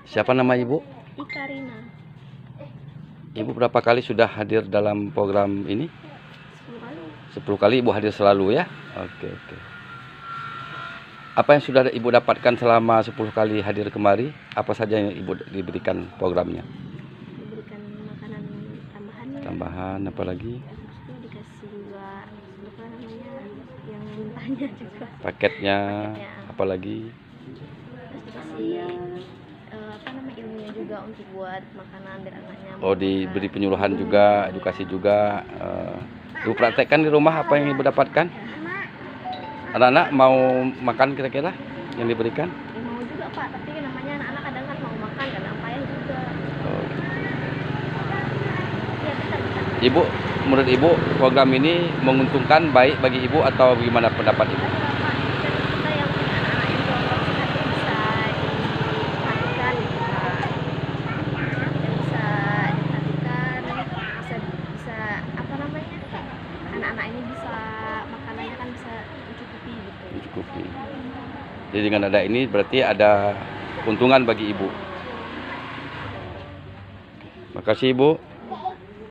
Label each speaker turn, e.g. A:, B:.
A: Siapa nama Ibu?
B: Ikarina.
A: Ibu berapa kali sudah hadir dalam program ini?
B: 10 kali.
A: 10 kali Ibu hadir selalu ya? Oke. Apa yang sudah Ibu dapatkan selama 10 kali hadir kemari? Apa saja yang Ibu diberikan programnya?
B: Diberikan makanan tambahannya.
A: Tambahan apa lagi?
B: Terus itu dikasih juga apa namanya yang mentahnya juga.
A: Paketnya, apa lagi?
B: Terus dikasih apa namanya ilmunya juga untuk buat makanan biar anaknya.
A: Oh, diberi penyuluhan juga, edukasi juga. Ibu praktekkan di rumah apa yang Ibu dapatkan? Anak-anak mau makan kira-kira yang diberikan?
B: Ya, mau juga Pak, tapi namanya anak-anak kadang kan mau makan, kadang payah juga.
A: Oh.
B: Ya, bentar.
A: Ibu, menurut Ibu program ini menguntungkan, baik bagi Ibu atau gimana pendapat Ibu?
B: Pak, dan kita yang punya anak-anak yang kurang sehat itu bisa diperhatikan gitu kan. Kita bisa diperhatikan, bisa apa namanya? Anak-anak ini bisa makanannya kan bisa mencukupi gitu.
A: Mencukupi. Jadi dengan ada ini berarti ada keuntungan bagi Ibu. Makasih Ibu.